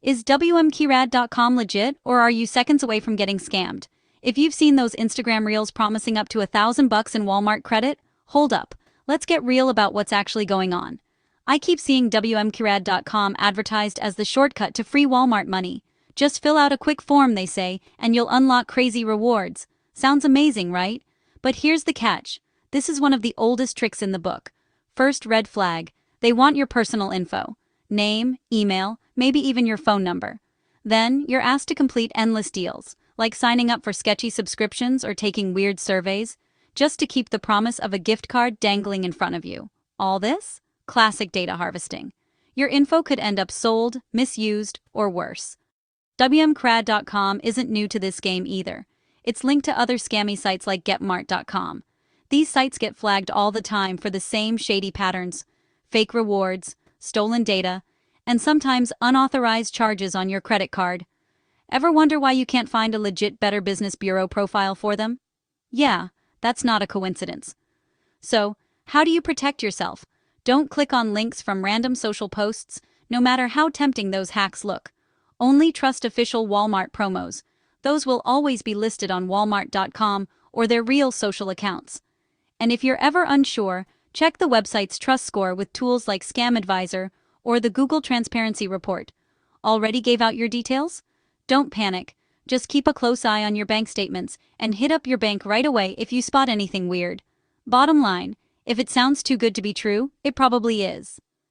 Is WMKeyrad.com legit, or are you seconds away from getting scammed? If you've seen those Instagram reels promising up to $1,000 in Walmart credit, hold up. Let's get real about what's actually going on. I keep seeing WMKeyrad.com advertised as the shortcut to free Walmart money. Just fill out a quick form, they say, and you'll unlock crazy rewards. Sounds amazing, right? But here's the catch. This is one of the oldest tricks in the book. First red flag. They want your personal info. Name, email, maybe even your phone number. Then, you're asked to complete endless deals, like signing up for sketchy subscriptions or taking weird surveys, just to keep the promise of a gift card dangling in front of you. All this? Classic data harvesting. Your info could end up sold, misused, or worse. WMKeyrad.com isn't new to this game either. It's linked to other scammy sites like GetMart.com. These sites get flagged all the time for the same shady patterns: fake rewards, stolen data, and sometimes unauthorized charges on your credit card. Ever wonder why you can't find a legit Better Business Bureau profile for them? Yeah, that's not a coincidence. So, how do you protect yourself? Don't click on links from random social posts, no matter how tempting those hacks look. Only trust official Walmart promos. Those will always be listed on Walmart.com or their real social accounts. And if you're ever unsure, check the website's trust score with tools like Scam Advisor or the Google Transparency Report. Already gave out your details? Don't panic. Just keep a close eye on your bank statements and hit up your bank right away if you spot anything weird. Bottom line, if it sounds too good to be true, it probably is.